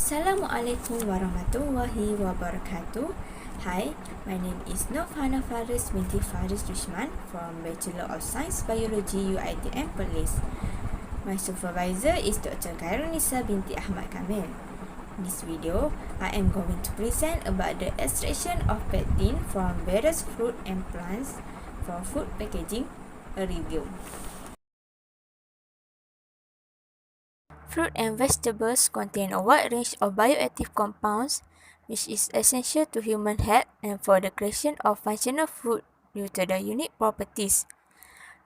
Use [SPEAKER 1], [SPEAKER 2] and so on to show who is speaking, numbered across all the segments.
[SPEAKER 1] Assalamualaikum warahmatullahi wabarakatuh. Hi, my name is FARIS BINTI from Bachelor of Science Biology UiTM Perlis. My supervisor is Dr. Khairunisa binti Ahmad Kamil. In this video, I am going to present about the extraction of pectin from various fruit and plants for food packaging, a review. Fruit and vegetables contain a wide range of bioactive compounds, which is essential to human health and for the creation of functional food due to their unique properties.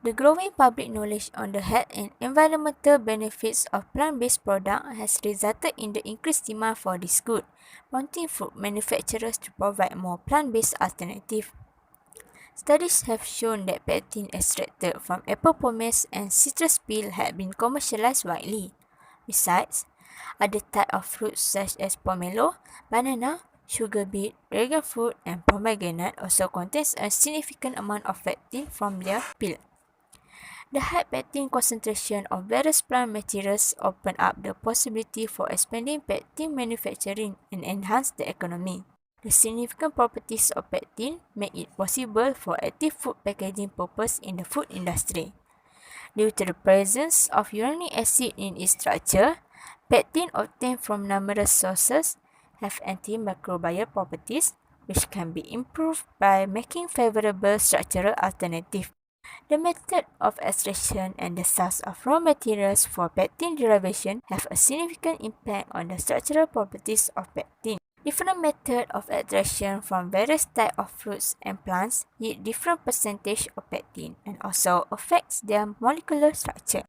[SPEAKER 1] The growing public knowledge on the health and environmental benefits of plant-based products has resulted in the increased demand for this good, prompting food manufacturers to provide more plant-based alternatives. Studies have shown that pectin extracted from apple pomace and citrus peel have been commercialized widely. Besides, other types of fruits such as pomelo, banana, sugar beet, dragon fruit, and pomegranate also contains a significant amount of pectin from their peel. The high pectin concentration of various plant materials open up the possibility for expanding pectin manufacturing and enhance the economy. The significant properties of pectin make it possible for active food packaging purpose in the food industry. Due to the presence of uranic acid in its structure, pectin obtained from numerous sources have antimicrobial properties, which can be improved by making favorable structural alternatives. The method of extraction and the source of raw materials for pectin derivation have a significant impact on the structural properties of pectin. Different methods of extraction from various types of fruits and plants yield different percentage of pectin and also affects their molecular structure.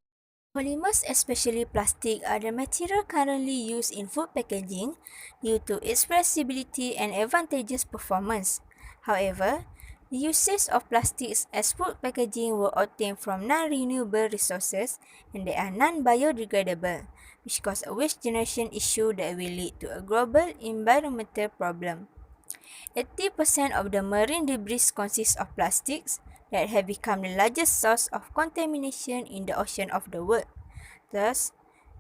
[SPEAKER 1] Polymers, especially plastic, are the material currently used in food packaging due to its flexibility and advantageous performance. However, the usage of plastics as food packaging were obtained from non-renewable resources and they are non-biodegradable, which cause a waste generation issue that will lead to a global environmental problem. 80% of the marine debris consists of plastics that have become the largest source of contamination in the ocean of the world. Thus,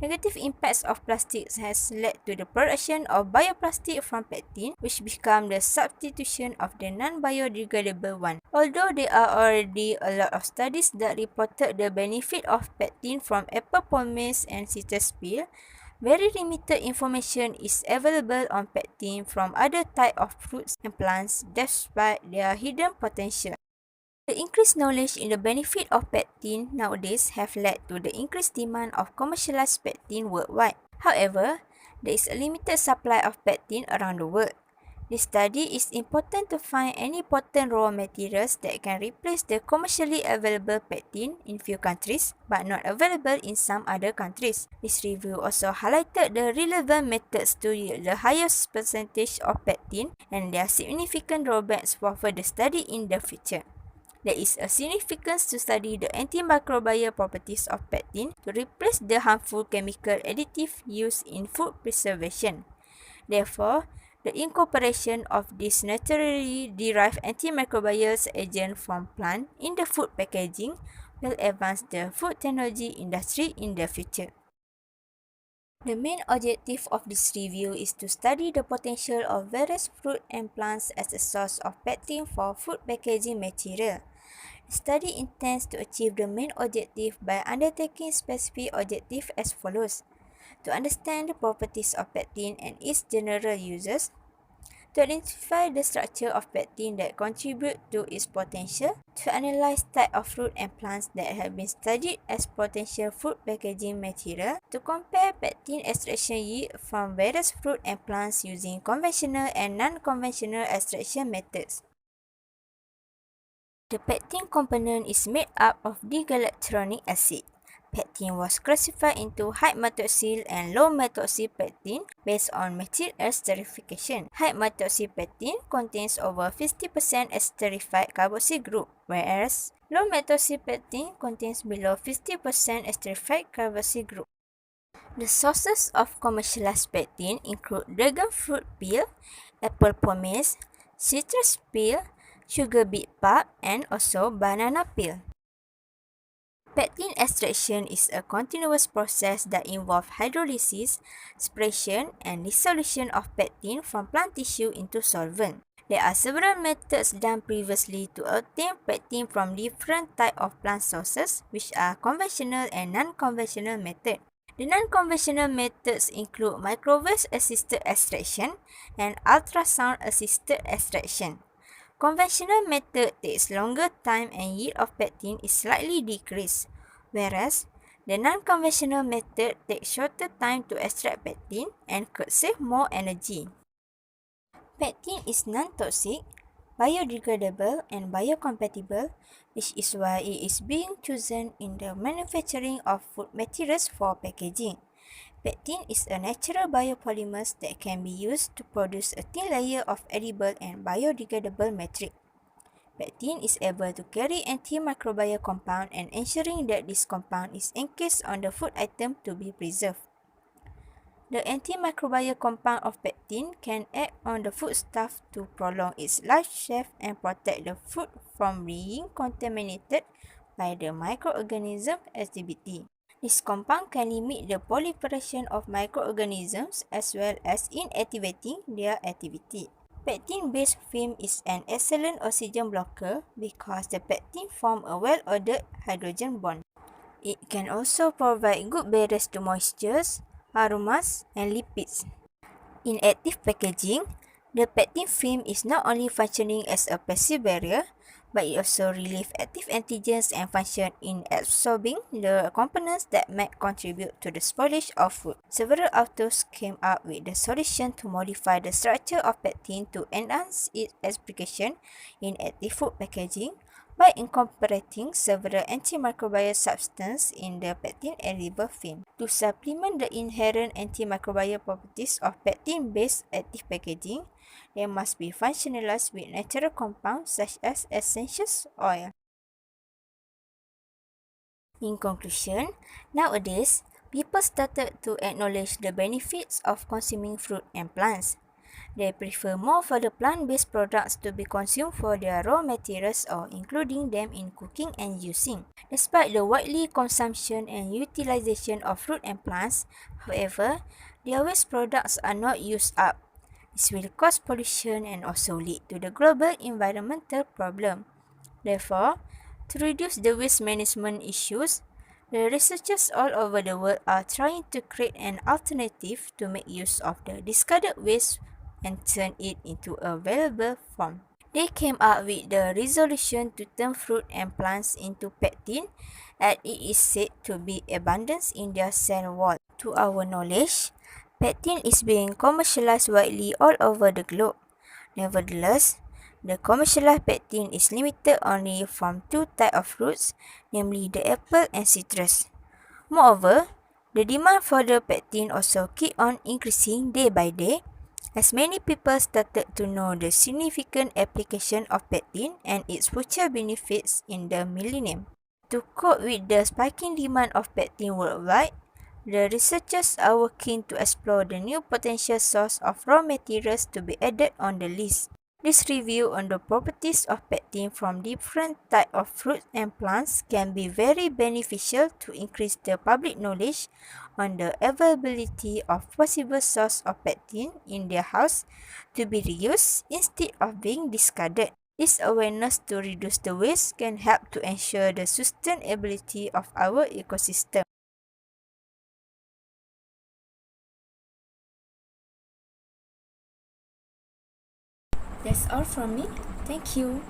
[SPEAKER 1] negative impacts of plastics has led to the production of bioplastic from pectin, which become the substitution of the non-biodegradable one. Although there are already a lot of studies that reported the benefit of pectin from apple pomace and citrus peel, very limited information is available on pectin from other types of fruits and plants despite their hidden potential. The increased knowledge in the benefit of pectin nowadays have led to the increased demand of commercialized pectin worldwide. However, there is a limited supply of pectin around the world. This study is important to find any potent raw materials that can replace the commercially available pectin in few countries but not available in some other countries. This review also highlighted the relevant methods to yield the highest percentage of pectin and their significant drawbacks for further study in the future. There is a significance to study the antimicrobial properties of pectin to replace the harmful chemical additive used in food preservation. Therefore, the incorporation of this naturally derived antimicrobial agent from plant in the food packaging will advance the food technology industry in the future. The main objective of this review is to study the potential of various fruit and plants as a source of pectin for food packaging material. The study intends to achieve the main objective by undertaking specific objectives as follows: to understand the properties of pectin and its general uses, to identify the structure of pectin that contribute to its potential, to analyze type of fruit and plants that have been studied as potential food packaging material, to compare pectin extraction yield from various fruit and plants using conventional and non-conventional extraction methods. The pectin component is made up of digalacturonic acid. Pectin was classified into high methoxyl and low methoxyl pectin based on methyl esterification. High methoxyl pectin contains over 50% esterified carboxyl group, whereas low methoxyl pectin contains below 50% esterified carboxyl group. The sources of commercialized pectin include dragon fruit peel, apple pomace, citrus peel, sugar beet pulp, and also banana peel. Pectin extraction is a continuous process that involves hydrolysis, separation, and dissolution of pectin from plant tissue into solvent. There are several methods done previously to obtain pectin from different types of plant sources, which are conventional and non-conventional methods. The non-conventional methods include microwave-assisted extraction and ultrasound-assisted extraction. Conventional method takes longer time and yield of pectin is slightly decreased, whereas the non-conventional method takes shorter time to extract pectin and could save more energy. Pectin is non-toxic, biodegradable, and biocompatible, which is why it is being chosen in the manufacturing of food materials for packaging. Pectin is a natural biopolymer that can be used to produce a thin layer of edible and biodegradable matrix. Pectin is able to carry antimicrobial compound and ensuring that this compound is encased on the food item to be preserved. The antimicrobial compound of pectin can act on the foodstuff to prolong its life shelf and protect the food from being contaminated by the microorganism activity. This compound can limit the proliferation of microorganisms as well as inactivating their activity. Pectin-based film is an excellent oxygen blocker because the pectin forms a well-ordered hydrogen bond. It can also provide good barriers to moistures, aromas, and lipids. In active packaging, the pectin film is not only functioning as a passive barrier, but it also relieves active antigens and function in absorbing the components that might contribute to the spoilage of food. Several authors came up with the solution to modify the structure of pectin to enhance its application in active food packaging by incorporating several antimicrobial substances in the pectin edible film. To supplement the inherent antimicrobial properties of pectin-based active packaging, they must be functionalized with natural compounds such as essential oil. In conclusion, nowadays, people started to acknowledge the benefits of consuming fruit and plants. They prefer more for the plant-based products to be consumed for their raw materials or including them in cooking and using. Despite the widely consumption and utilization of fruit and plants, however, their waste products are not used up. This will cause pollution and also lead to the global environmental problem. Therefore, to reduce the waste management issues, the researchers all over the world are trying to create an alternative to make use of the discarded waste and turn it into a valuable form. They came up with the resolution to turn fruit and plants into pectin, as it is said to be abundant in their cell wall. To our knowledge, pectin is being commercialized widely all over the globe. Nevertheless, the commercialized pectin is limited only from two types of fruits, namely the apple and citrus. Moreover, the demand for the pectin also keep on increasing day by day, as many people started to know the significant application of pectin and its future benefits in the millennium. To cope with the spiking demand of pectin worldwide, the researchers are working to explore the new potential source of raw materials to be added on the list. This review on the properties of pectin from different types of fruits and plants can be very beneficial to increase the public knowledge on the availability of possible source of pectin in their house to be reused instead of being discarded. This awareness to reduce the waste can help to ensure the sustainability of our ecosystem. That's all from me. Thank you.